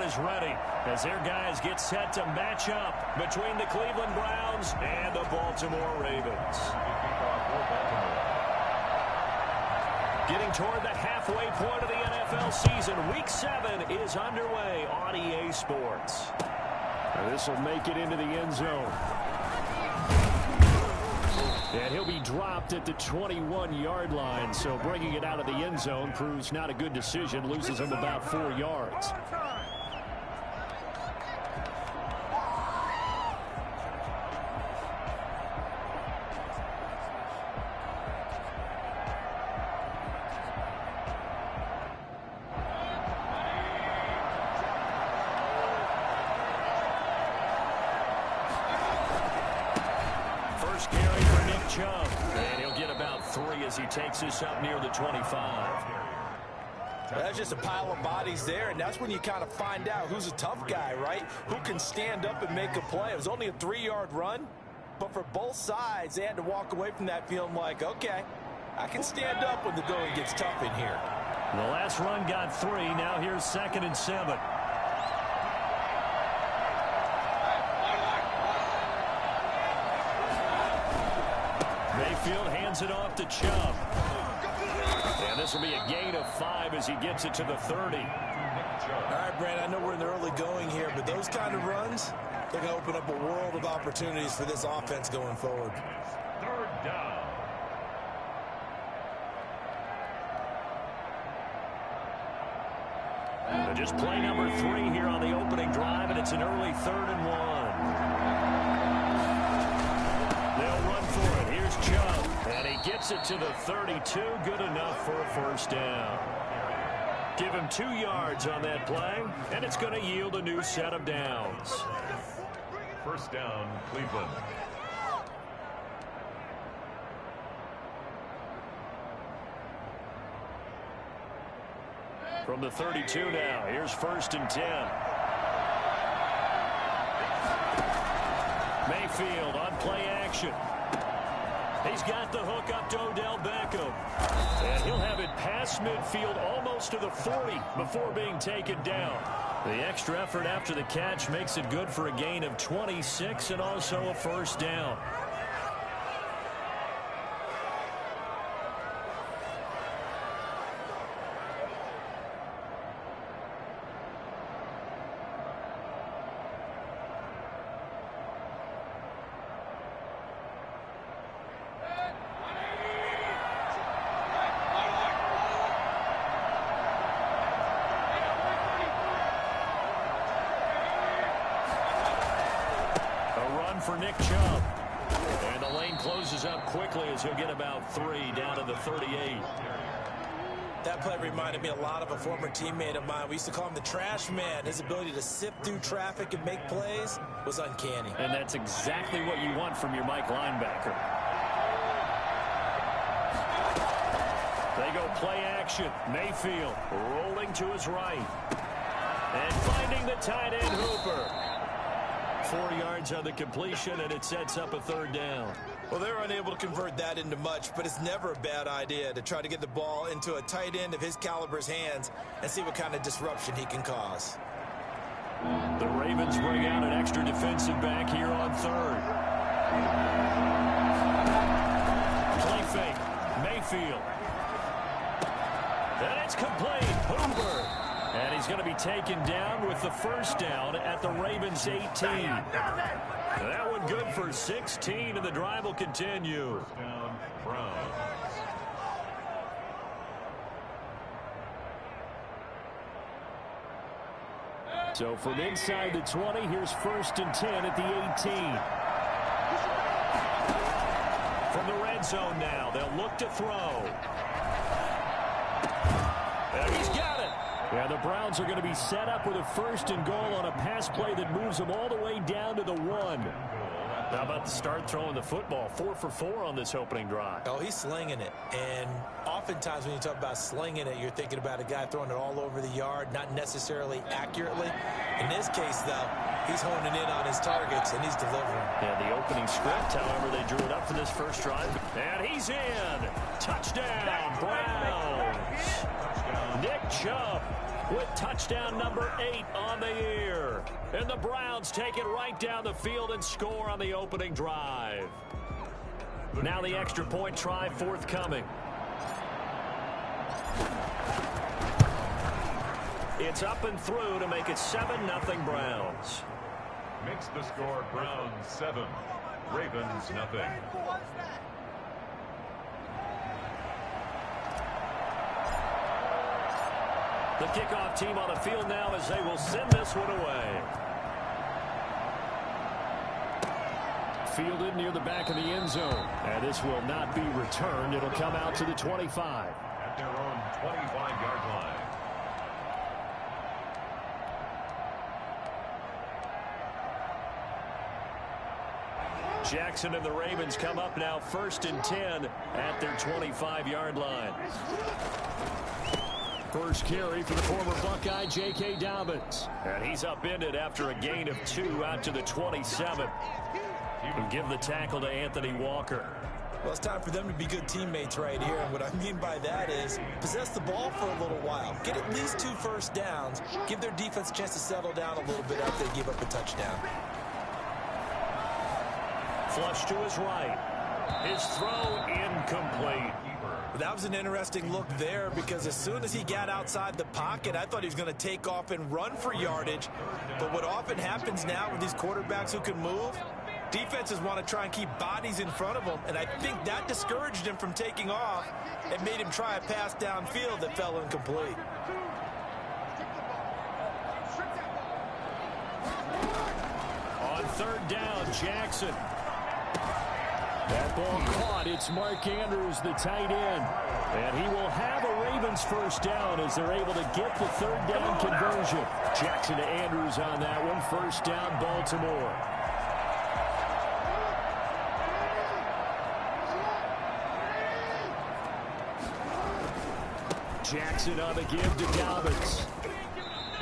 is ready as their guys get set to match up between the Cleveland Browns and the Baltimore Ravens. Getting toward the halfway point of the NFL season, Week 7 is underway on EA Sports. This will make it into the end zone. And he'll be dropped at the 21-yard line, so bringing it out of the end zone proves not a good decision, loses him about 4 yards. First carry for Nick Chubb, and he'll get about 3 as he takes this up near the 25. That's just a pile of bodies there, and that's when you kind of find out who's a tough guy, right? Who can stand up and make a play. It was only a 3-yard run, but for both sides, they had to walk away from that feeling like, okay, I can stand up when the going gets tough in here. The last run got 3. Now here's 2nd and 7. Mayfield hands it off to Chubb. And this will be a gain of 5 as he gets it to the 30. All right, Brandon, I know we're in the early going here, but those kind of runs, they're going to open up a world of opportunities for this offense going forward. 3rd down. Just play number 3 here on the opening drive, and it's an early 3rd and 1. They'll run for it. Here's Chubb, and he gets it to the 32. Good enough for a first down. Give him 2 yards on that play, and it's going to yield a new set of downs. 1st down, Cleveland. From the 32 now, here's 1st and 10. Mayfield on play action. He's got the hook up to Odell Beckham. And he'll have it past midfield almost to the 40 before being taken down. The extra effort after the catch makes it good for a gain of 26 and also a first down. For Nick Chubb. And the lane closes up quickly as he'll get about 3 down to the 38. That play reminded me a lot of a former teammate of mine. We used to call him the trash man. His ability to sift through traffic and make plays was uncanny. And that's exactly what you want from your Mike linebacker. They go play action. Mayfield rolling to his right. And finding the tight end Hooper. 4 yards on the completion, and it sets up a 3rd down. Well, they're unable to convert that into much, but it's never a bad idea to try to get the ball into a tight end of his caliber's hands and see what kind of disruption he can cause. The Ravens bring out an extra defensive back here on 3rd. Play fake. Mayfield. And it's complete. Hooper. And he's going to be taken down with the first down at the Ravens 18. That one good for 16, and the drive will continue. Down, Browns. So from inside the 20, here's 1st and 10 at the 18. From the red zone now, they'll look to throw. And he's got it. Yeah, the Browns are going to be set up with a 1st and goal on a pass play that moves them all the way down to the 1. How about the start throwing the football? 4 for 4 on this opening drive. Oh, he's slinging it. And oftentimes when you talk about slinging it, you're thinking about a guy throwing it all over the yard, not necessarily accurately. In this case, though, he's honing in on his targets, and he's delivering. Yeah, the opening script, however, they drew it up for this first drive. And he's in. Touchdown, Browns. Nick Chubb with touchdown number 8 on the year. And the Browns take it right down the field and score on the opening drive. Now the extra point try forthcoming. It's up and through to make it 7-0 Browns. Makes the score Browns 7, Ravens nothing. The kickoff team on the field now as they will send this one away. Fielded near the back of the end zone. And this will not be returned. It'll come out to the 25. At their own 25-yard line. Jackson and the Ravens come up now 1st and 10 at their 25-yard line. First carry for the former Buckeye, J.K. Dobbins. And he's upended after a gain of 2 out to the 27. And give the tackle to Anthony Walker. Well, it's time for them to be good teammates right here. And what I mean by that is possess the ball for a little while. Get at least 2 first downs. Give their defense a chance to settle down a little bit after they give up a touchdown. Flush to his right. His throw incomplete. That was an interesting look there because as soon as he got outside the pocket, I thought he was going to take off and run for yardage. But what often happens now with these quarterbacks who can move, defenses want to try and keep bodies in front of them, and I think that discouraged him from taking off and made him try a pass downfield that fell incomplete. On 3rd down, Jackson. That ball caught. It's Mark Andrews, the tight end. And he will have a Ravens first down as they're able to get the 3rd down conversion. Jackson to Andrews on that one. First down, Baltimore. Jackson on the give to Dobbins.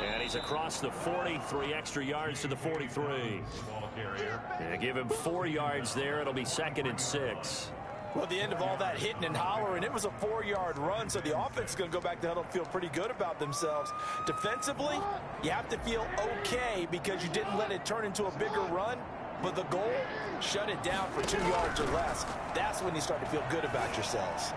And he's across the 40, 3 extra yards to the 43. And give him 4 yards there. It'll be 2nd and 6. Well, at the end of all that hitting and hollering, it was a 4-yard run, so the offense is going to go back to huddle and feel pretty good about themselves. Defensively, you have to feel okay because you didn't let it turn into a bigger run, but the goal, shut it down for 2 yards or less. That's when you start to feel good about yourselves.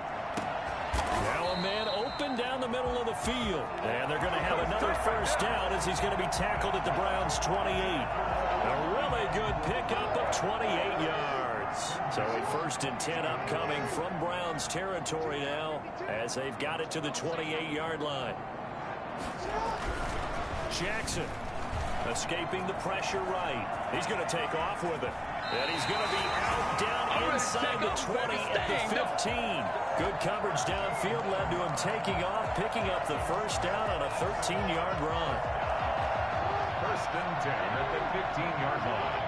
Now a man open down the middle of the field. And they're going to have another first down as he's going to be tackled at the Browns' 28. A really good pickup of 28 yards. So a 1st and 10 upcoming from Browns territory now as they've got it to the 28-yard line. Jackson escaping the pressure right. He's going to take off with it. And he's going to be out down inside the 20 at the 15. Good coverage downfield led to him taking off, picking up the first down on a 13-yard run. 1st and 10 at the 15-yard line.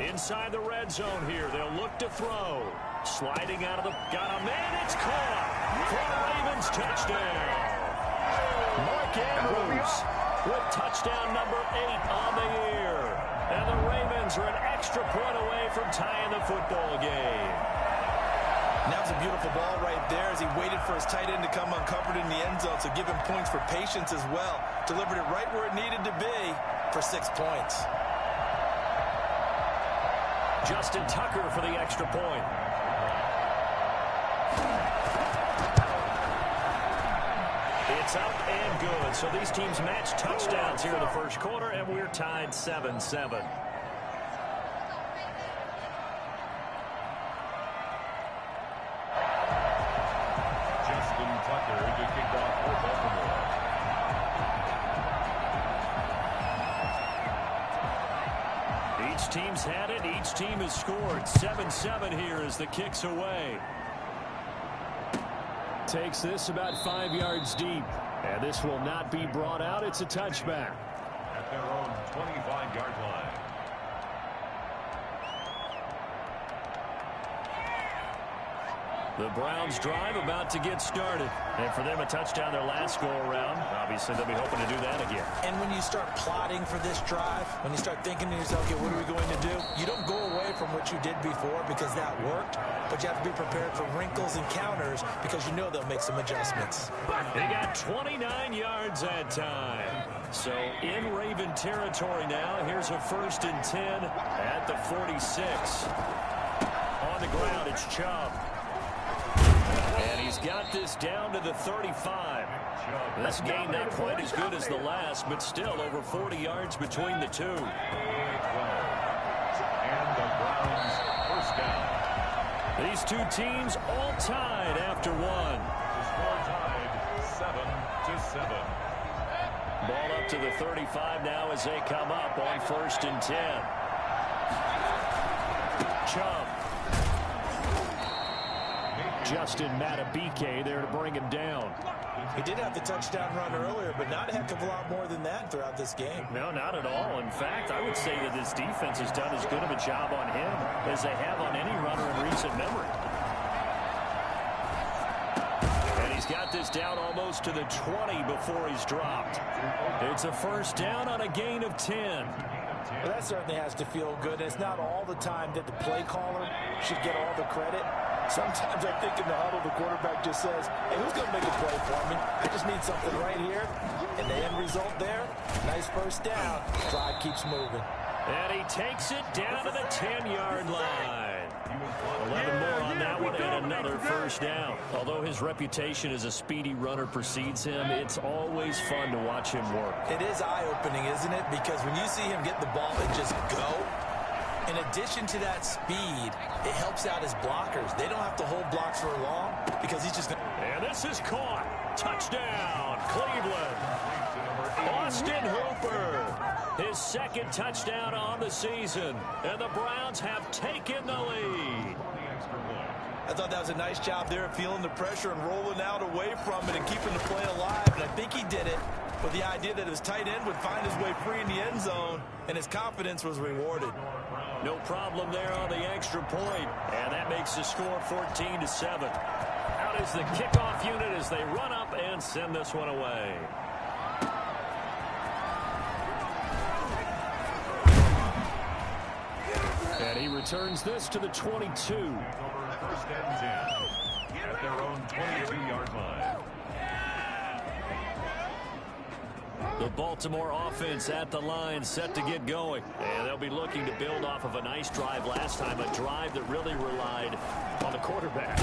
Inside the red zone here. They'll look to throw. Sliding out of the... Got a man. It's caught. For the Ravens touchdown. Mark Andrews with touchdown number 8 on the year. And the Ravens are an extra point away from tying the football game. That was a beautiful ball right there as he waited for his tight end to come uncovered in the end zone, so give him points for patience as well. Delivered it right where it needed to be for 6 points. Justin Tucker for the extra point. It's up and good. So these teams match touchdowns here in the first quarter, and we're tied 7-7. Justin Tucker to kick off for Baltimore. Each team's had it. Each team has scored. 7-7 here as the kick's away. Takes this about 5 yards deep. And this will not be brought out. It's a touchback. At their own 25-yard line. The Browns drive about to get started. And for them, a touchdown their last go-around. Obviously, they'll be hoping to do that again. And when you start plotting for this drive, when you start thinking to yourself, okay, what are we going to do? You don't go away from what you did before because that worked, but you have to be prepared for wrinkles and counters because you know they'll make some adjustments. They got 29 yards that time. So in Raven territory now, here's a 1st and 10 at the 46. On the ground, it's Chubb. And he's got this down to the 35. This game not quite as good as the last, but still over 40 yards between the two. And the Browns first down. These two teams all tied after one. The score tied 7-7. Ball up to the 35 now as they come up on 1st and 10. Chubb. Justin Matabike there to bring him down. He did have the touchdown run earlier, but not a heck of a lot more than that throughout this game. No, not at all. In fact, I would say that this defense has done as good of a job on him as they have on any runner in recent memory. And he's got this down almost to the 20 before he's dropped. It's a 1st down on a gain of 10. Well, that certainly has to feel good. It's not all the time that the play caller should get all the credit. Sometimes I think in the huddle, the quarterback just says, hey, who's going to make a play for me? I just need something right here. And the end result there, nice 1st down. Drive keeps moving. And he takes it down to the 10-yard line. 11 more on that one and another 1st down. Although his reputation as a speedy runner precedes him, it's always fun to watch him work. It is eye-opening, isn't it? Because when you see him get the ball and just go, in addition to that speed, it helps out his blockers. They don't have to hold blocks for long because he's just... And this is caught. Touchdown, Cleveland. Austin Hooper. His 2nd touchdown on the season. And the Browns have taken the lead. I thought that was a nice job there of feeling the pressure and rolling out away from it and keeping the play alive. And I think he did it with the idea that his tight end would find his way free in the end zone, and his confidence was rewarded. No problem there on the extra point, and that makes the score 14-7. Out is the kickoff unit as they run up and send this one away. And he returns this to the 22. 1st and 10 at their own 22-yard line. The Baltimore offense at the line, set to get going. And they'll be looking to build off of a nice drive last time, a drive that really relied on the quarterback.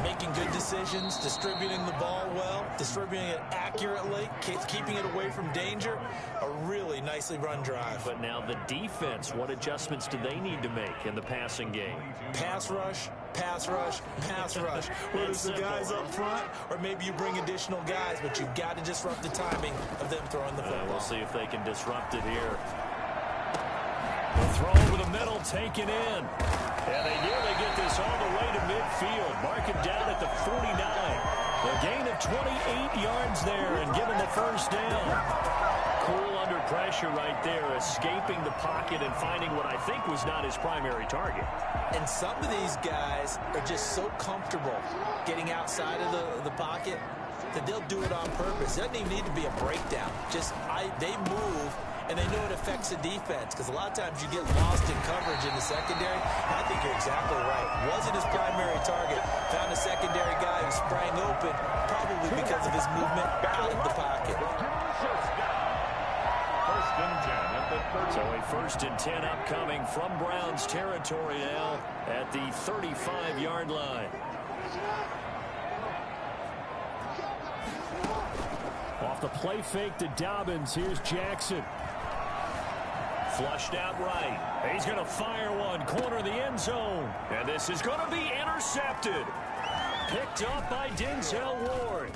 Making good decisions, distributing the ball well, distributing it accurately, keeping it away from danger. A really nicely run drive. But now the defense, what adjustments do they need to make in the passing game? Pass rush, pass rush, pass rush. Whether it's the guys up front or maybe you bring additional guys, but you've got to disrupt the timing of them throwing the football. We'll see if they can disrupt it here. The throw over the middle, taken in. And they nearly get this all the way to midfield. Mark it down at the 49. A gain of 28 yards there and given the 1st down. Cool under pressure right there, escaping the pocket and finding what I think was not his primary target. And some of these guys are just so comfortable getting outside of the pocket that they'll do it on purpose. It doesn't even need to be a breakdown. They move, and they know it affects the defense because a lot of times you get lost in coverage in the secondary. I think you're exactly right. Wasn't his primary target. Found a secondary guy who sprang open, probably because of his movement out of the pocket. 1st and 10 at the 30. So a 1st and 10 upcoming from Browns territory now at the 35-yard line. Off the play fake to Dobbins, here's Jackson. Flushed out right. He's going to fire one, corner of the end zone. And this is going to be intercepted. Picked up by Denzel Ward.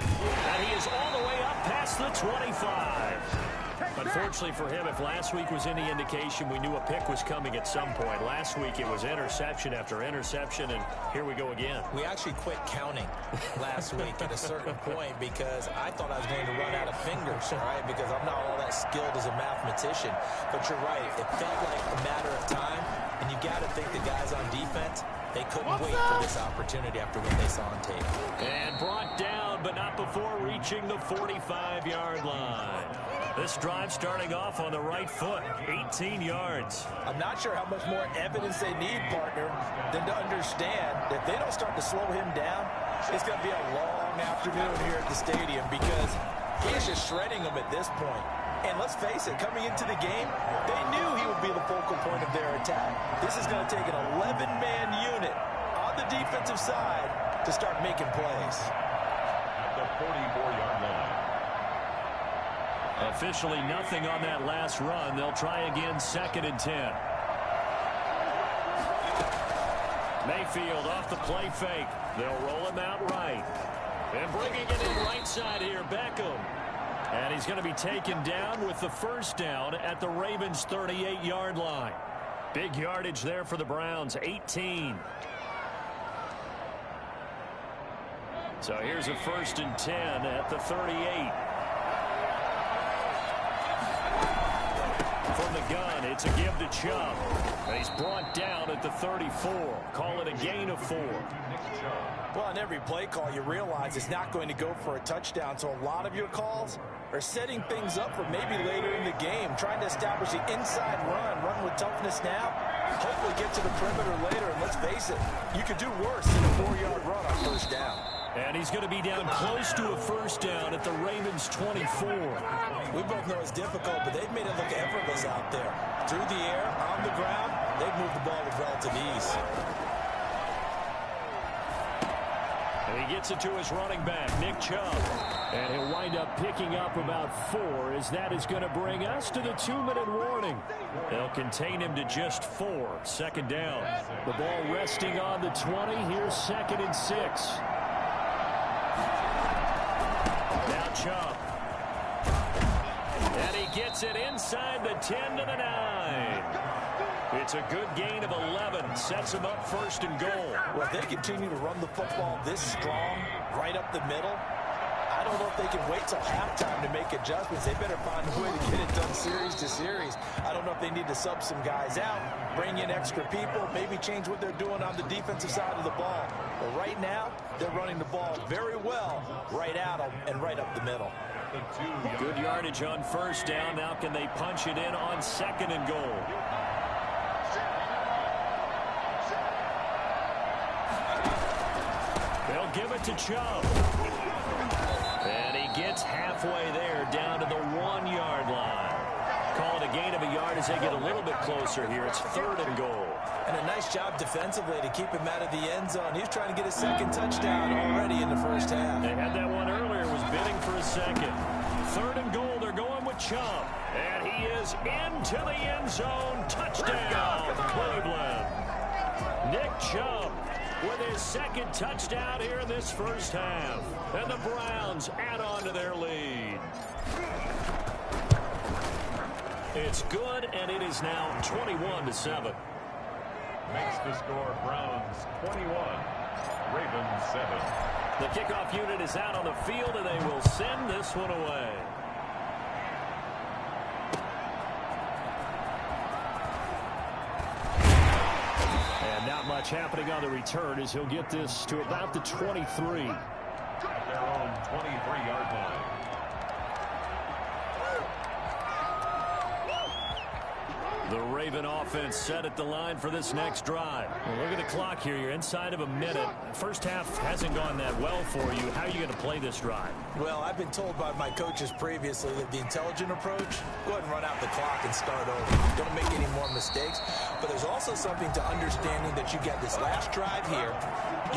And he is all the way up past the 25. Unfortunately for him, if last week was any indication, we knew a pick was coming at some point. Last week it was interception after interception, and here we go again. We actually quit counting last week at a certain point because I thought I was going to run out of fingers, right? Because I'm not all that skilled as a mathematician. But you're right. It felt like a matter of time, and you got to think the guys on defense, they couldn't wait for this opportunity after what they saw on tape. And brought down, but not before reaching the 45-yard line. This drive starting off on the right foot, 18 yards. I'm not sure how much more evidence they need, partner, than to understand that if they don't start to slow him down, it's going to be a long afternoon here at the stadium because he's just shredding them at this point. And let's face it, coming into the game, they knew he would be the focal point of their attack. This is going to take an 11-man unit on the defensive side to start making plays. At the 44-yard line. Officially nothing on that last run. They'll try again, 2nd and 10. Mayfield off the play fake. They'll roll him out right. And bringing it in right side here, Beckham. And he's going to be taken down with the first down at the Ravens' 38-yard line. Big yardage there for the Browns, 18. So here's a 1st and 10 at the 38. From the gun, it's a give to Chubb. And he's brought down at the 34. Call it a gain of 4. Well, on every play call, you realize it's not going to go for a touchdown. So a lot of your calls are setting things up for maybe later in the game, trying to establish the inside run with toughness now, hopefully get to the perimeter later. And let's face it, you could do worse than a 4-yard run on first down. And he's going to be down close to a first down at the Ravens' 24. We both know it's difficult, but they've made it look effortless out there. Through the air, on the ground, they've moved the ball with relative ease. And he gets it to his running back, Nick Chubb. And he'll wind up picking up about 4, as that is going to bring us to the 2-minute warning. They'll contain him to just 4. 2nd down. The ball resting on the 20. Here's 2nd and 6. Now Chubb. And he gets it inside the 10 to the 9. It's a good gain of 11. Sets him up 1st and goal. Well, if they continue to run the football this strong, right up the middle, I don't know if they can wait till halftime to make adjustments. They better find a way to get it done series to series. I don't know if they need to sub some guys out, bring in extra people, maybe change what they're doing on the defensive side of the ball. But right now, they're running the ball very well right at them and right up the middle. Good yardage on first down. Now can they punch it in on 2nd and goal? They'll give it to Chubb. And he gets halfway there, down to the 1-yard line. Call it a gain of a yard as they get a little bit closer here. It's 3rd and goal. And a nice job defensively to keep him out of the end zone. He's trying to get his 2nd touchdown already in the first half. They had that one earlier, was bidding for a 2nd. 3rd and goal, they're going with Chubb. And he is into the end zone. Touchdown, Cleveland. Nick Chubb with his 2nd touchdown here in this first half. And the Browns add on to their lead. It's good, and it is now 21-7. Makes the score Browns 21, Ravens 7. The kickoff unit is out on the field, and they will send this one away. And not much happening on the return as he'll get this to about the 23. At their own 23-yard line. The Raven offense set at the line for this next drive. Well, look at the clock here. You're inside of a minute. First half hasn't gone that well for you. How are you going to play this drive? Well, I've been told by my coaches previously that the intelligent approach, go ahead and run out the clock and start over. Don't make any more mistakes. But there's also something to understanding that you get this last drive here.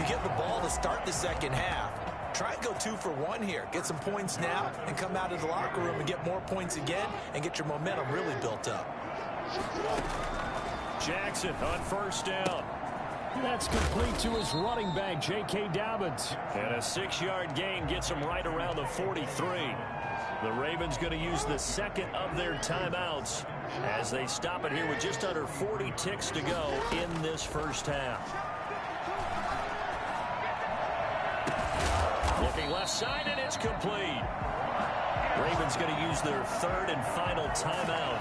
You get the ball to start the second half. Try and go 2 for 1 here. Get some points now and come out of the locker room and get more points again and get your momentum really built up. Jackson on first down. That's complete to his running back, J.K. Dobbins. And a 6-yard gain gets him right around the 43. The Ravens going to use the 2nd of their timeouts as they stop it here with just under 40 ticks to go in this first half. Looking left side, and it's complete. Ravens going to use their third and final timeout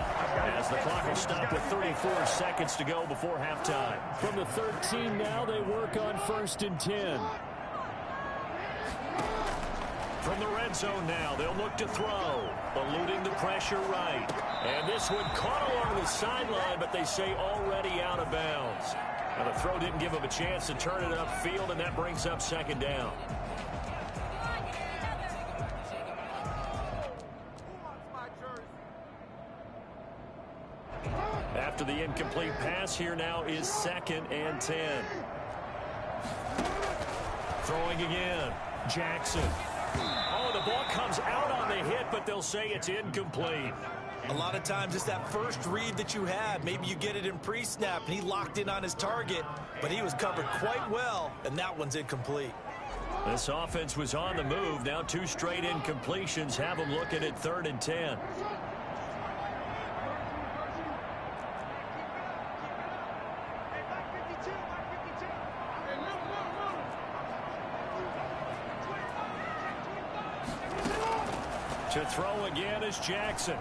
as the clock will stop with 34 seconds to go before halftime. From the 13 now, they work on 1st and 10. From the red zone now, they'll look to throw, eluding the pressure right. And this one caught along the sideline, but they say already out of bounds. Now the throw didn't give him a chance to turn it upfield, and that brings up 2nd down. After the incomplete pass, here now is 2nd and 10. Throwing again. Jackson. Oh, the ball comes out on the hit, but they'll say it's incomplete. A lot of times it's that first read that you had. Maybe you get it in pre-snap, and he locked in on his target, but he was covered quite well, and that one's incomplete. This offense was on the move. Now 2 straight incompletions have them looking at 3rd and 10. To throw again is Jackson.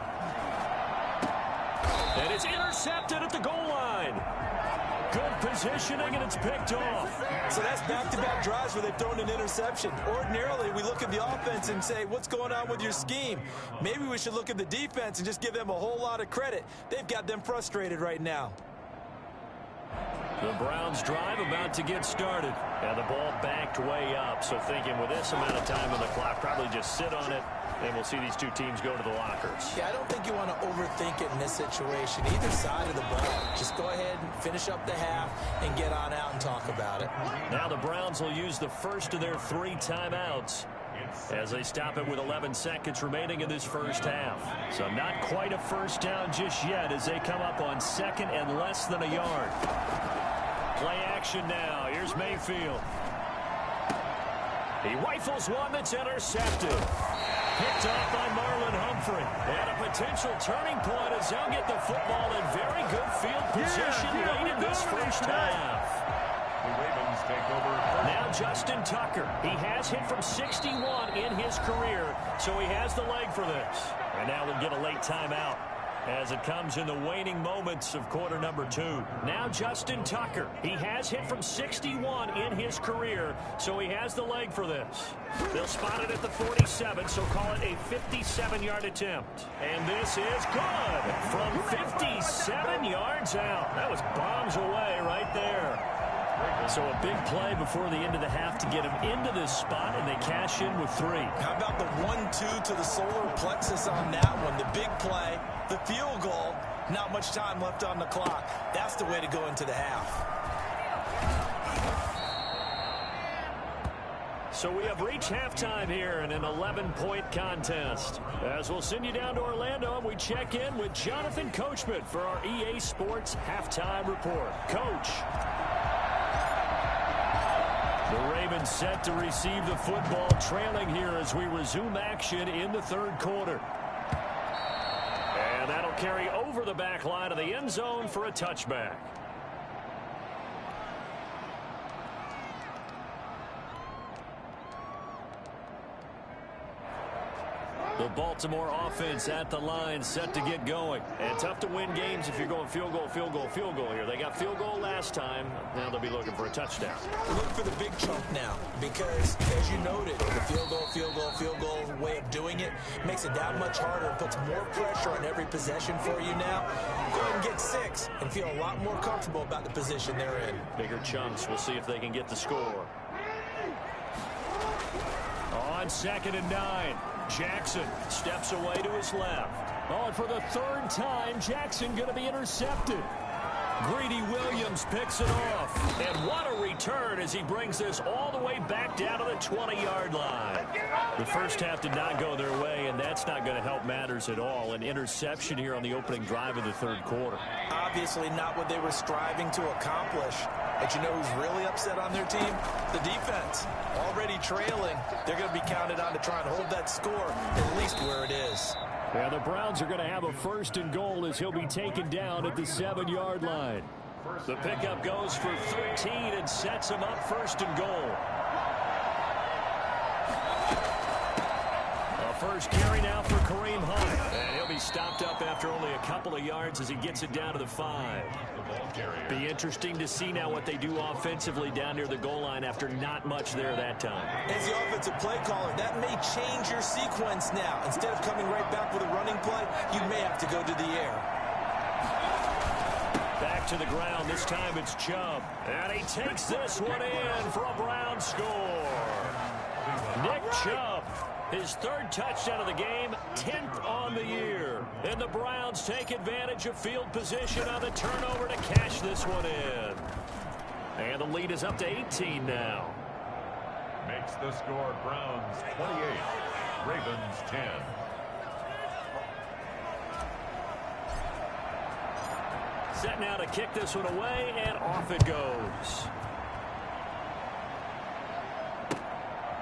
And it's intercepted at the goal line. Good positioning, and it's picked off. So that's back-to-back drives where they've thrown an interception. Ordinarily, we look at the offense and say, what's going on with your scheme? Maybe we should look at the defense and just give them a whole lot of credit. They've got them frustrated right now. The Browns drive about to get started. And the ball backed way up. So thinking with this amount of time on the clock, probably just sit on it. And we'll see these two teams go to the lockers. Yeah, I don't think you want to overthink it in this situation. Either side of the ball. Just go ahead and finish up the half and get on out and talk about it. Now the Browns will use the first of their 3 timeouts as they stop it with 11 seconds remaining in this first half. So not quite a first down just yet as they come up on 2nd and less than a yard. Play action now. Here's Mayfield. He rifles one that's intercepted. Picked off by Marlon Humphrey. And a potential turning point as they'll get the football in very good field position late in this first half. The Ravens take over. Now Justin Tucker. He has hit from 61 in his career, so he has the leg for this. And now we'll get a late timeout as it comes in the waning moments of quarter number 2. Now Justin Tucker. He has hit from 61 in his career, so he has the leg for this. They'll spot it at the 47, so call it a 57-yard attempt. And this is good from 57 yards out. That was bombs away right there. So a big play before the end of the half to get him into this spot, and they cash in with 3. How about the 1-2 to the solar plexus on that one? The big play, the field goal, not much time left on the clock. That's the way to go into the half. So we have reached halftime here in an 11-point contest. As we'll send you down to Orlando, and we check in with Jonathan Coachman for our EA Sports Halftime Report. Coach. The Ravens set to receive the football, trailing here as we resume action in the 3rd quarter. And that'll carry over the back line of the end zone for a touchback. The Baltimore offense at the line set to get going. And tough to win games if you're going field goal, field goal, field goal here. They got field goal last time. Now they'll be looking for a touchdown. Look for the big chunk now because, as you noted, the field goal way of doing it makes it that much harder and puts more pressure on every possession for you now. Go ahead and get 6 and feel a lot more comfortable about the position they're in. Bigger chunks. We'll see if they can get the score. On 2nd and 9. Jackson steps away to his left. Oh, and for the 3rd time, Jackson going to be intercepted. Greedy Williams picks it off. And what a return as he brings this all the way back down to the 20-yard line. The first half did not go their way, and that's not going to help matters at all. An interception here on the opening drive of the 3rd quarter. Obviously not what they were striving to accomplish. But you know who's really upset on their team? The defense. Already trailing. They're going to be counted on to try and hold that score at least where it is. Yeah, the Browns are going to have a 1st and goal as he'll be taken down at the 7-yard line. The pickup goes for 13 and sets him up 1st and goal. A first carry now for Kareem Hunt. And he'll be stopped up after only a couple of yards as he gets it down to the 5. Be interesting to see now what they do offensively down near the goal line after not much there that time. As the offensive play caller, that may change your sequence now. Instead of coming right back with a running play, you may have to go to the air. Back to the ground. This time it's Chubb. And he takes this one in for a Brown score. Nick Chubb, his 3rd touchdown of the game, 10th on the year. And the Browns take advantage of field position on the turnover to cash this one in. And the lead is up to 18 now. Makes the score Browns 28, Ravens 10. Set now to kick this one away, and off it goes.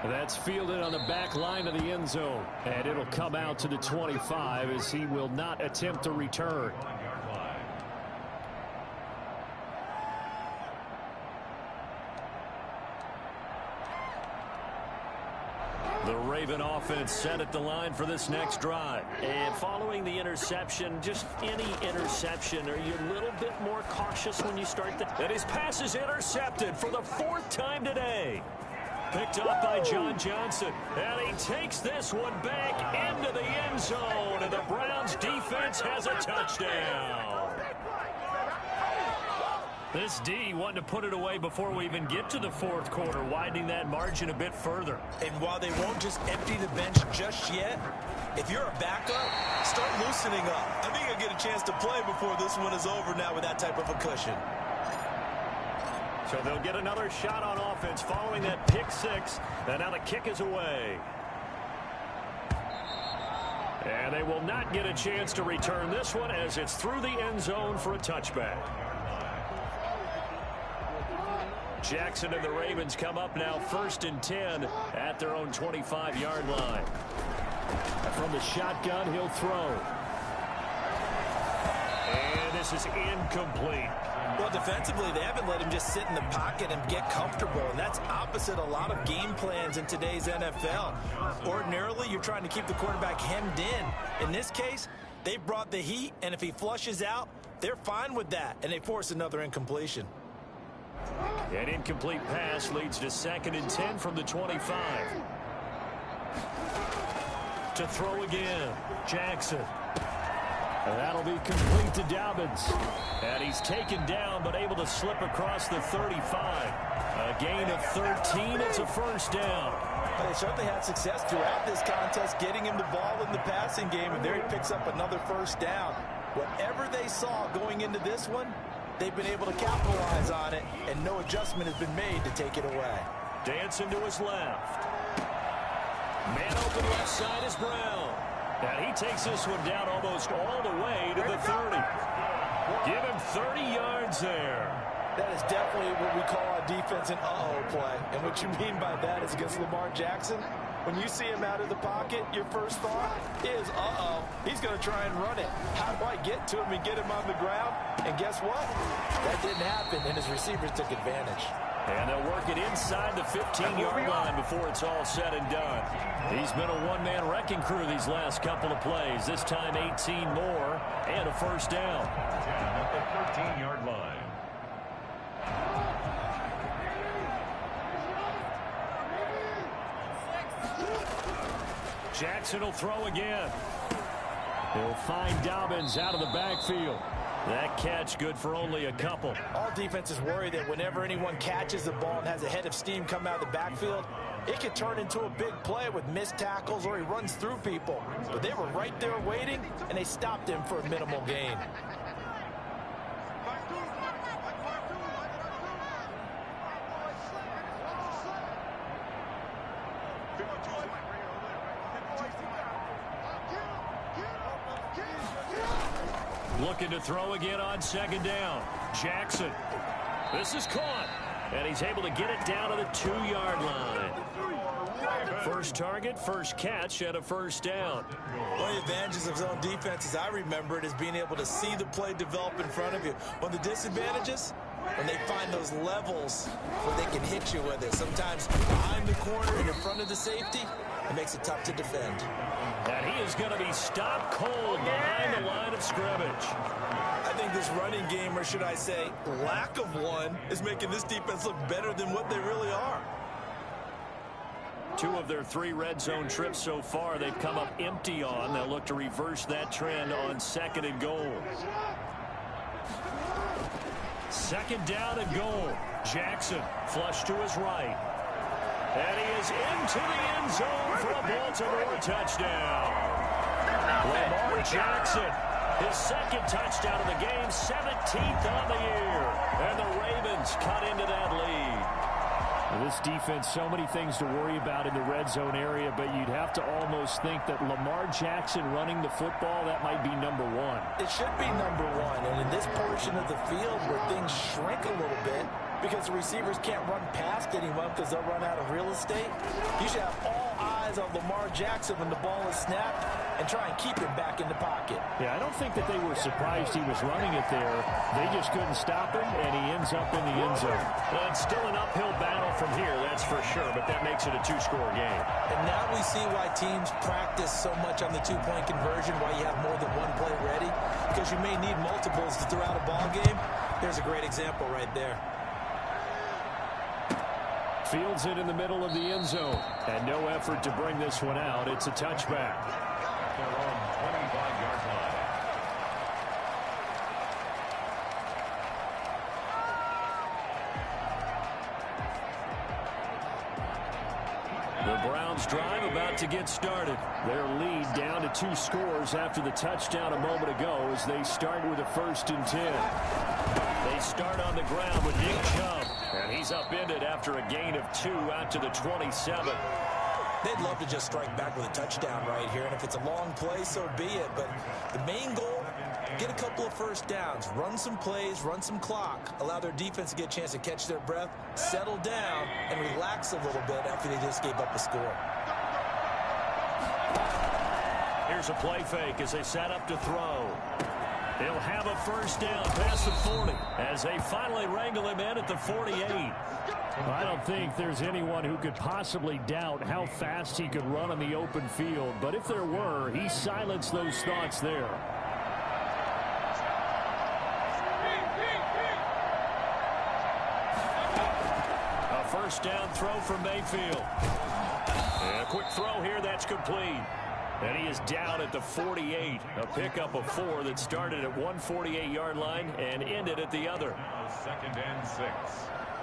That's fielded on the back line of the end zone. And it'll come out to the 25 as he will not attempt to return. The Raven offense set at the line for this next drive. And following the interception, just any interception, are you a little bit more cautious when you start that? And his pass is intercepted for the 4th time today. Picked up by John Johnson. And he takes this one back into the end zone. And the Browns defense has a touchdown. This D wanting to put it away before we even get to the 4th quarter, widening that margin a bit further. And while they won't just empty the bench just yet, if you're a backup, start loosening up. I think you'll get a chance to play before this one is over now with that type of a cushion. So they'll get another shot on offense following that pick 6. And now the kick is away. And they will not get a chance to return this one as it's through the end zone for a touchback. Jackson and the Ravens come up now 1st and 10 at their own 25-yard line. From the shotgun, he'll throw. And this is incomplete. Well, defensively, they haven't let him just sit in the pocket and get comfortable, and that's opposite a lot of game plans in today's NFL. Ordinarily, you're trying to keep the quarterback hemmed in. In this case, they brought the heat, and if he flushes out, they're fine with that, and they force another incompletion. An incomplete pass leads to 2nd and 10 from the 25. To throw again, Jackson. And that'll be complete to Dobbins. And he's taken down but able to slip across the 35. A gain of 13. It's a 1st down. Well, they certainly had success throughout this contest getting him the ball in the passing game, and there he picks up another 1st down. Whatever they saw going into this one, they've been able to capitalize on it, and no adjustment has been made to take it away. Dancing to his left. Man open left side is Brown. And he takes this one down almost all the way to the 30. Give him 30 yards there. That is definitely what we call our defense an uh-oh play. And what you mean by that is against Lamar Jackson, when you see him out of the pocket, your first thought is, uh-oh, he's going to try and run it. How do I get to him and get him on the ground? And guess what? That didn't happen, and his receivers took advantage. And they'll work it inside the 15-yard line before it's all said and done. He's been a one-man wrecking crew these last couple of plays. This time 18 more and a 1st down. At the 13-yard line. Jackson will throw again. He'll find Dobbins out of the backfield. That catch good for only a couple. All defenses worry that whenever anyone catches the ball and has a head of steam come out of the backfield, it could turn into a big play with missed tackles or he runs through people. But they were right there waiting, and they stopped him for a minimal gain. Looking to throw again on 2nd down. Jackson. This is caught. And he's able to get it down to the 2-yard line. First target, first catch, and a 1st down. One of the advantages of zone defense, as I remember it, is being able to see the play develop in front of you. One of the disadvantages, when they find those levels where they can hit you with it. Sometimes behind the corner and in front of the safety, it makes it tough to defend. And he is going to be stopped cold behind the line of scrimmage. I think this running game, or should I say lack of one, is making this defense look better than what they really are. 2 of their 3 red zone trips so far, they've come up empty on. They'll look to reverse that trend on 2nd and goal. 2nd down and goal. Jackson flush to his right. And he is into the end zone for a Baltimore touchdown. Lamar Jackson, his 2nd touchdown of the game, 17th on the year. And the Ravens cut into that lead. This defense, so many things to worry about in the red zone area, but you'd have to almost think that Lamar Jackson running the football, that might be number 1. It should be number 1, and in this portion of the field where things shrink a little bit because the receivers can't run past anyone because they'll run out of real estate, you should have all eyes on Lamar Jackson when the ball is snapped and try and keep him back in the pocket. Yeah, I don't think that they were surprised he was running it there. They just couldn't stop him, and he ends up in the end zone. Well, it's still an uphill battle from here, that's for sure, but that makes it a 2-score game. And now we see why teams practice so much on the 2-point conversion, why you have more than one play ready, because you may need multiples to throw out a ball game. There's a great example right there. Fields it in the middle of the end zone, and no effort to bring this one out. It's a touchback. Their own 25-yard line. The Browns drive about to get started. Their lead down to 2 scores after the touchdown a moment ago as they start with a 1st and 10. They start on the ground with Nick Chubb, and he's upended after a gain of 2 out to the 27. They'd love to just strike back with a touchdown right here, and if it's a long play, so be it. But the main goal, get a couple of 1st downs, run some plays, run some clock, allow their defense to get a chance to catch their breath, settle down, and relax a little bit after they just gave up a score. Here's a play fake as they set up to throw. They'll have a 1st down past the 40 as they finally wrangle him in at the 48. I don't think there's anyone who could possibly doubt how fast he could run on the open field, but if there were, he silenced those thoughts there. A 1st down throw from Mayfield. And a quick throw here, that's complete. And he is down at the 48. A pickup of 4 that started at 148-yard line and ended at the other. 2nd and 6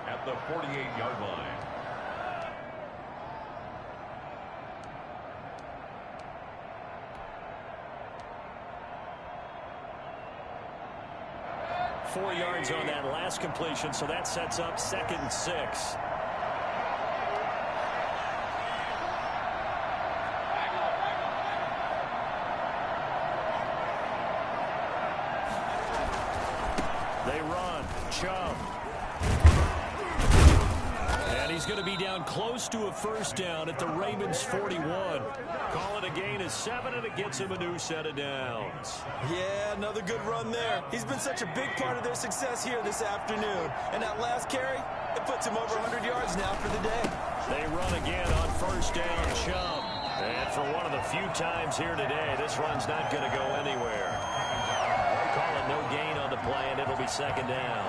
at the 48-yard line. Four yards on that last completion, so that sets up 2nd and 6. They run. Chubb. And he's going to be down close to a 1st down at the Ravens 41. Call it a gain of 7, and it gets him a new set of downs. Yeah, another good run there. He's been such a big part of their success here this afternoon. And that last carry, it puts him over 100 yards now for the day. They run again on 1st down. Chubb. And for one of the few times here today, this run's not going to go anywhere. Call it no gain on the play, and it'll be 2nd down.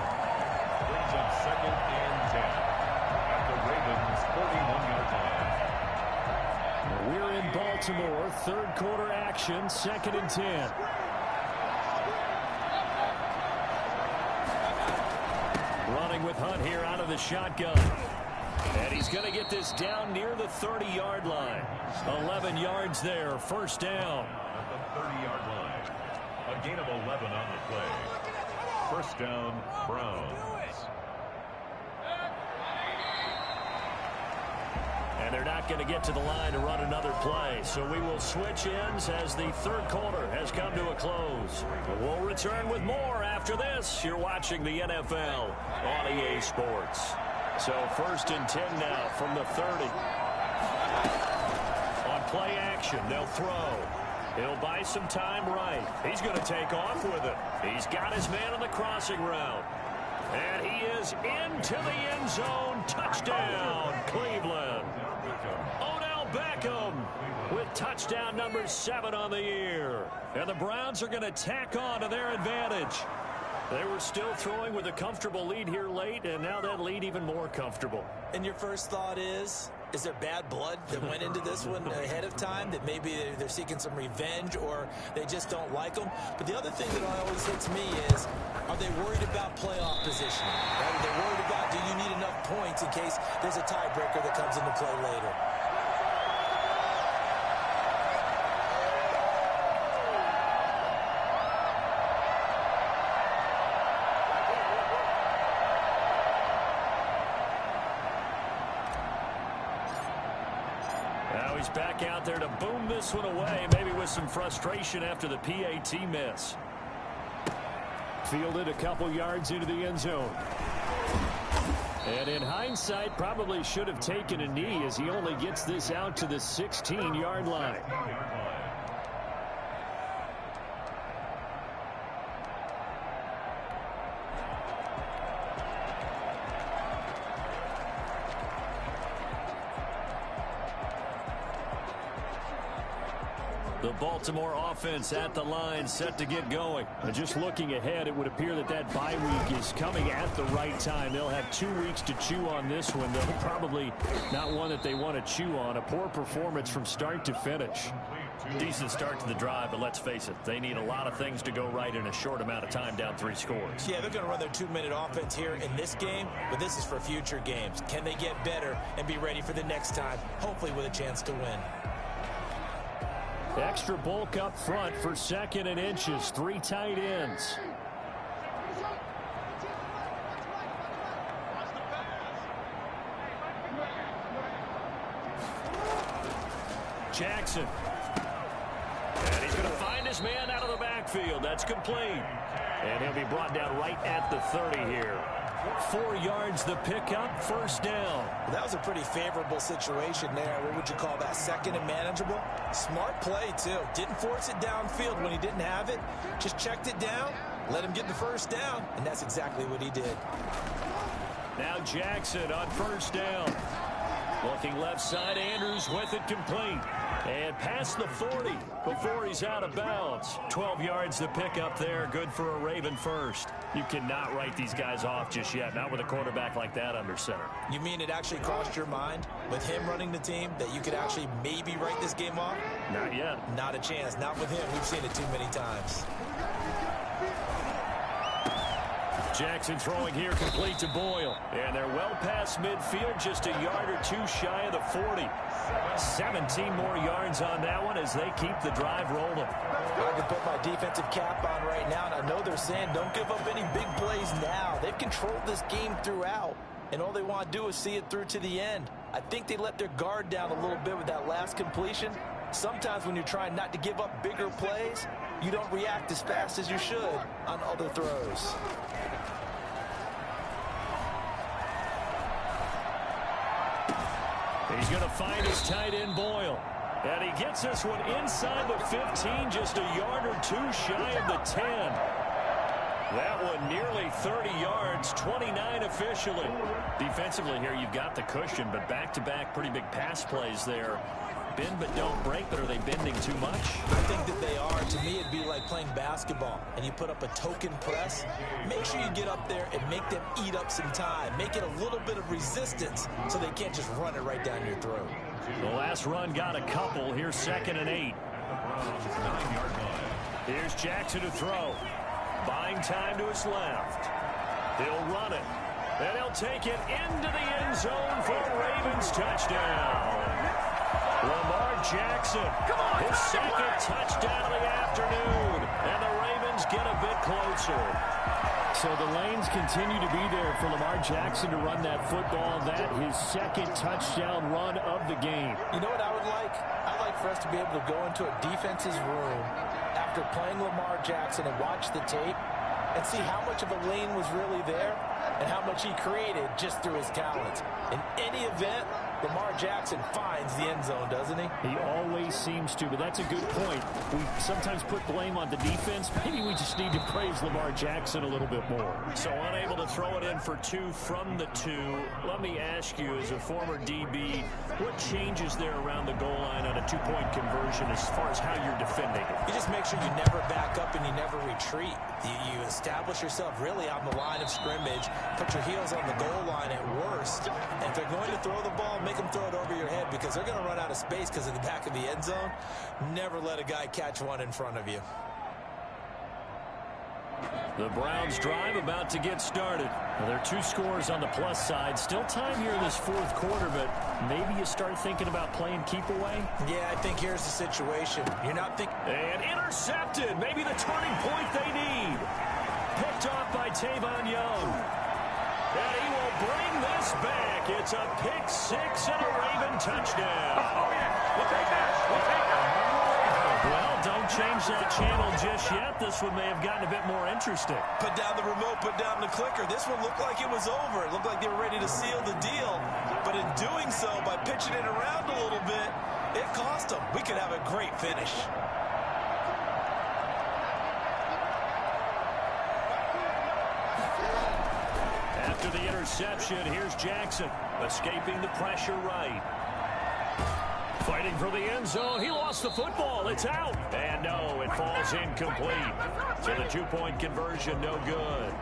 Brings up 2nd and 10 at the Ravens 41-yard line. We're in Baltimore, 3rd quarter action, 2nd and 10. Running with Hunt here out of the shotgun. And he's going to get this down near the 30-yard line. 11 yards there, 1st down. At the 30-yard line. A gain of 11 on the play. 1st down, Browns. And they're not going to get to the line to run another play. So we will switch ends as the 3rd quarter has come to a close. We'll return with more after this. You're watching the NFL on EA Sports. So 1st and 10 now from the 30. On play action, they'll throw. He'll buy some time right. He's going to take off with it. He's got his man on the crossing route. And he is into the end zone. Touchdown, Cleveland. Odell Beckham with touchdown number 7 on the year. And the Browns are going to tack on to their advantage. They were still throwing with a comfortable lead here late, and now that lead even more comfortable. And your first thought is there bad blood that went into this one ahead of time, that maybe they're seeking some revenge or they just don't like them? But the other thing that always hits me is, are they worried about playoff positioning? Right? Are they worried about, do you need enough points in case there's a tiebreaker that comes into play later? Now he's back out there to boom this one away, maybe with some frustration after the PAT miss. Fielded a couple yards into the end zone. And in hindsight, probably should have taken a knee as he only gets this out to the 16-yard line. The Baltimore offense at the line, set to get going. And just looking ahead, it would appear that that bye week is coming at the right time. They'll have 2 weeks to chew on this one, though probably not one that they want to chew on. A poor performance from start to finish. Decent start to the drive, but let's face it, they need a lot of things to go right in a short amount of time, down 3 scores. Yeah, they're going to run their 2-minute offense here in this game, but this is for future games. Can they get better and be ready for the next time, hopefully with a chance to win? Extra bulk up front for 2nd and inches. 3 tight ends. Jackson. And he's going to find his man out of the backfield. That's complete. And he'll be brought down right at the 30 here. 4 yards the pickup, first down. Well, that was a pretty favorable situation there. What would you call that? 2nd and manageable? Smart play, too. Didn't force it downfield when he didn't have it. Just checked it down, let him get the first down, and that's exactly what he did. Now Jackson on first down. Looking left side, Andrews with it complete. And past the 40 before he's out of bounds. 12 yards to pick up there. Good for a Raven first. You cannot write these guys off just yet. Not with a quarterback like that under center. You mean it actually crossed your mind with him running the team that you could actually maybe write this game off? Not yet. Not a chance. Not with him. We've seen it too many times. Jackson throwing here complete to Boyle. And they're well past midfield, just a yard or 2 shy of the 40. 17 more yards on that one as they keep the drive rolling. I can put my defensive cap on right now, and I know they're saying don't give up any big plays now. They've controlled this game throughout, and all they want to do is see it through to the end. I think they let their guard down a little bit with that last completion. Sometimes when you're trying not to give up bigger plays, you don't react as fast as you should on other throws. He's going to find his tight end, Boyle. And he gets this one inside the 15, just a yard or 2 shy of the 10. That one nearly 30 yards, 29 officially. Defensively here, you've got the cushion, but back-to-back pretty big pass plays there. Bend but don't break, but are they bending too much? I think that they are. To me, it'd be like playing basketball, and you put up a token press. Make sure you get up there and make them eat up some time. Make it a little bit of resistance so they can't just run it right down your throat. The last run got a couple. Here's 2nd and 8. Here's Jackson to throw. Buying time to his left. He'll run it. And he'll take it into the end zone for a Ravens touchdown. Lamar Jackson, his 2nd touchdown of the afternoon. And the Ravens get a bit closer. So the lanes continue to be there for Lamar Jackson to run that football. That his 2nd touchdown run of the game. You know what I would like? I'd like for us to be able to go into a defense's room after playing Lamar Jackson and watch the tape and see how much of a lane was really there and how much he created just through his talents. In any event, Lamar Jackson finds the end zone, doesn't he? He always seems to, but that's a good point. We sometimes put blame on the defense. Maybe we just need to praise Lamar Jackson a little bit more. So unable to throw it in for 2 from the 2. Let me ask you, as a former DB, what changes there around the goal line on a 2-point conversion as far as how you're defending it? You just make sure you never back up and you never retreat. You establish yourself really on the line of scrimmage, put your heels on the goal line at worst, and if they're going to throw the ball, make them throw it over your head because they're going to run out of space because of the back of the end zone. Never let a guy catch one in front of you. The Browns drive about to get started. Well, there are 2 scores on the plus side. Still time here in this 4th quarter, but maybe you start thinking about playing keep away? Yeah, I think here's the situation. You're not thinking... And intercepted. Maybe the turning point they need. Picked off by Tavon Young. And he will bring this back. It's a pick 6 and a Raven touchdown. Oh, yeah. We'll take that. We'll take that. Well, don't change that channel just yet. This one may have gotten a bit more interesting. Put down the remote, put down the clicker. This one looked like it was over. It looked like they were ready to seal the deal. But in doing so, by pitching it around a little bit, it cost them. We could have a great finish. After the interception, here's Jackson, escaping the pressure right. Fighting for the end zone. He lost the football. It's out. And no, it falls incomplete. So the 2-point conversion, no good.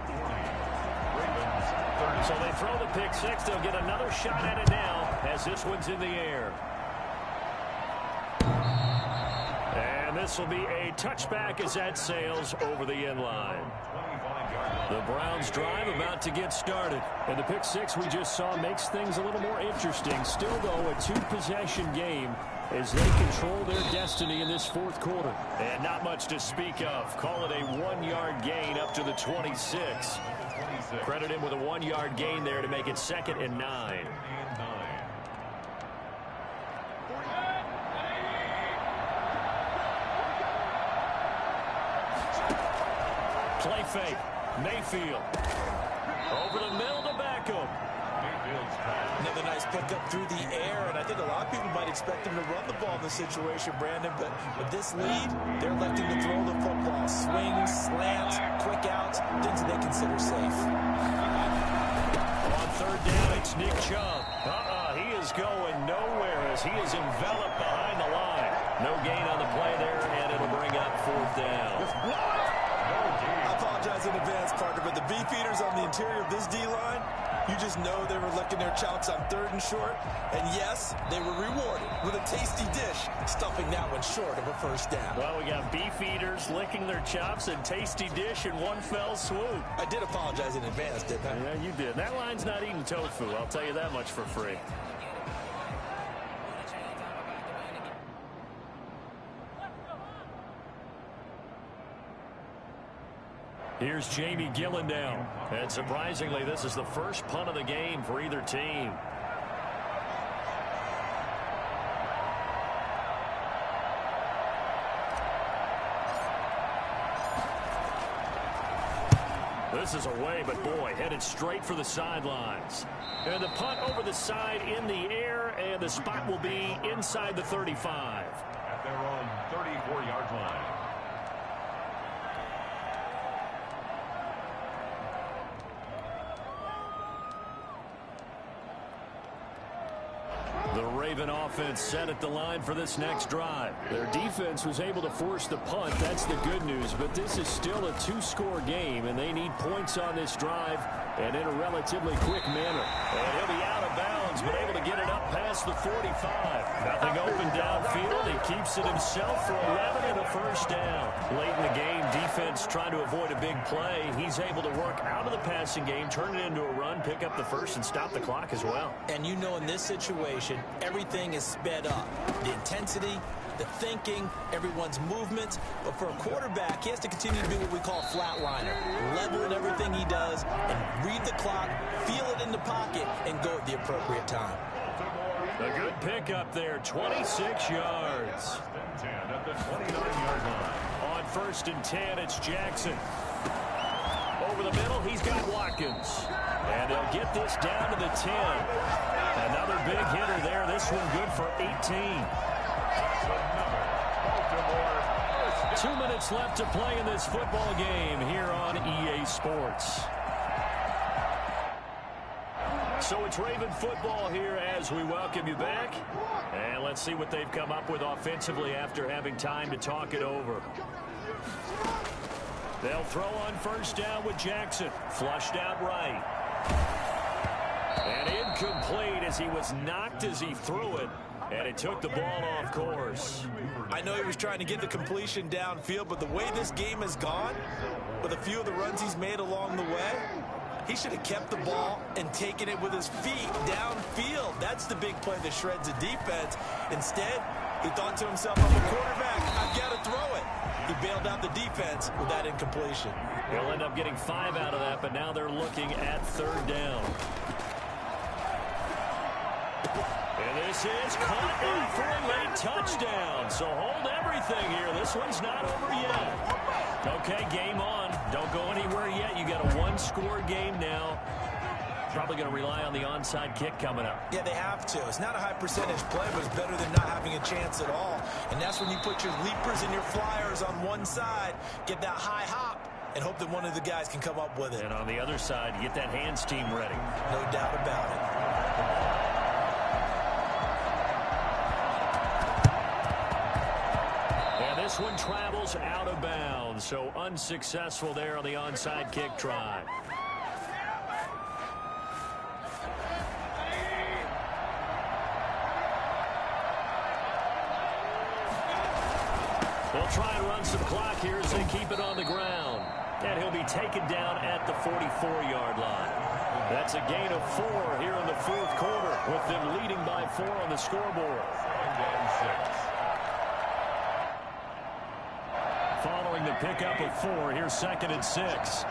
So they throw the pick 6. They'll get another shot at it now as this one's in the air. And this will be a touchback as that sails over the end line. The Browns drive about to get started. And the pick 6 we just saw makes things a little more interesting. Still, though, a 2-possession game as they control their destiny in this 4th quarter. And not much to speak of. Call it a 1-yard gain up to the 26. Credit him with a 1-yard gain there to make it 2nd and 9. Play fake. Mayfield. Over the middle to Beckham. Another nice pickup through the air, and I think a lot of people might expect him to run the ball in this situation, Brandon, but with this lead, they're electing to throw the football. Swings, slants, quick outs, things that they consider safe. On 3rd down, it's Nick Chubb. He is going nowhere as he is enveloped behind the line. No gain on the play there, and it'll bring up 4th down. I apologize in advance, partner, but the beefeaters on the interior of this D-line, you just know they were licking their chops on 3rd and short. And yes, they were rewarded with a tasty dish, stuffing that one short of a 1st down. Well, we got beefeaters licking their chops and tasty dish in one fell swoop. I did apologize in advance, didn't I? Yeah, you did. That line's not eating tofu, I'll tell you that much for free. Here's Jamie Gillen now. And surprisingly, this is the first punt of the game for either team. This is away, but boy, headed straight for the sidelines. And the punt over the side in the air, and the spot will be inside the 35. At their own 34-yard line. The Raven offense set at the line for this next drive. Their defense was able to force the punt. That's the good news. But this is still a 2-score game, and they need points on this drive and in a relatively quick manner. And he'll be out of bounds, but able to get it up past the 45. Nothing open downfield. He keeps it himself for 11 and a 1st down. Late in the game, defense trying to avoid a big play. He's able to work out of the passing game, turn it into a run, pick up the 1st, and stop the clock as well. And you know in this situation, everything is sped up. The intensity, the thinking, everyone's movement. But for a quarterback, he has to continue to do what we call flatliner. Level in everything he does and read the clock, feel it in the pocket, and go at the appropriate time. A good pickup there, 26 yards. At the 29-yard line. On 1st and 10, it's Jackson. Over the middle, he's got Watkins. And they'll get this down to the 10. Another big hitter there. This one good for 18. 2 minutes left to play in this football game here on EA Sports. So it's Raven football here as we welcome you back. And let's see what they've come up with offensively after having time to talk it over. They'll throw on first down with Jackson. Flushed out right. And incomplete as he was knocked as he threw it. And it took the ball off course. I know he was trying to get the completion downfield, but the way this game has gone, with a few of the runs he's made along the way, he should have kept the ball and taken it with his feet downfield. That's the big play that shreds a defense. Instead, he thought to himself, I'm a quarterback, I've got to throw it. He bailed out the defense with that incompletion. He'll end up getting 5 out of that, but now they're looking at third down. And this is caught in for a late touchdown. So hold everything here. This one's not over yet. Okay, game on. Don't go anywhere yet. You got a one-score game now. Probably going to rely on the onside kick coming up. Yeah, they have to. It's not a high percentage play, but it's better than not having a chance at all. And that's when you put your leapers and your flyers on one side, get that high hop, and hope that one of the guys can come up with it. And on the other side, you get that hands team ready. No doubt about it. This one travels out of bounds, so unsuccessful there on the onside kick try. They'll try and run some clock here as they keep it on the ground. And he'll be taken down at the 44-yard line. That's a gain of 4 here in the fourth quarter, with them leading by 4 on the scoreboard. Following the pickup of 4, here's 2nd and 6.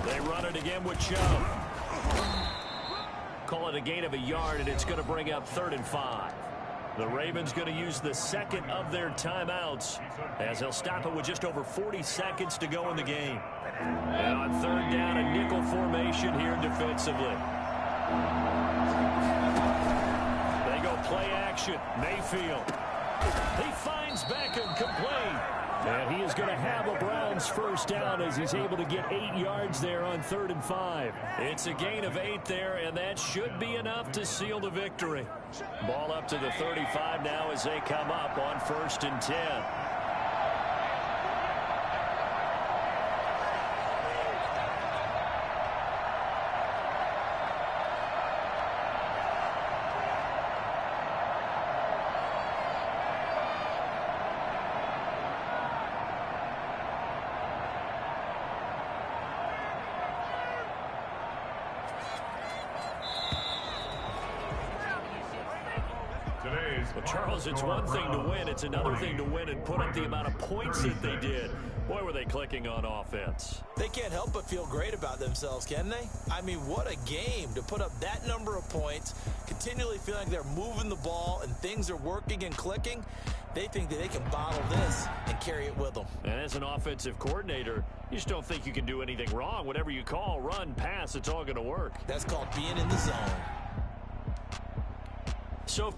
They run it again with Chubb. Call it a gain of a yard, and it's going to bring up 3rd and 5. The Ravens going to use the second of their timeouts as they'll stop it with just over 40 seconds to go in the game. And on 3rd down, a nickel formation here defensively. They go play action. Mayfield. He finds Beckham complete. And he is going to have a Browns first down as he's able to get 8 yards there on 3rd and 5. It's a gain of 8 there, and that should be enough to seal the victory. Ball up to the 35 now as they come up on 1st and 10. Well, Charles, it's one thing to win. It's another thing to win and put up the amount of points that they did. Boy, were they clicking on offense. They can't help but feel great about themselves, can they? I mean, what a game to put up that number of points, continually feeling like they're moving the ball and things are working and clicking. They think that they can bottle this and carry it with them. And as an offensive coordinator, you just don't think you can do anything wrong. Whatever you call, run, pass, it's all going to work. That's called being in the zone. So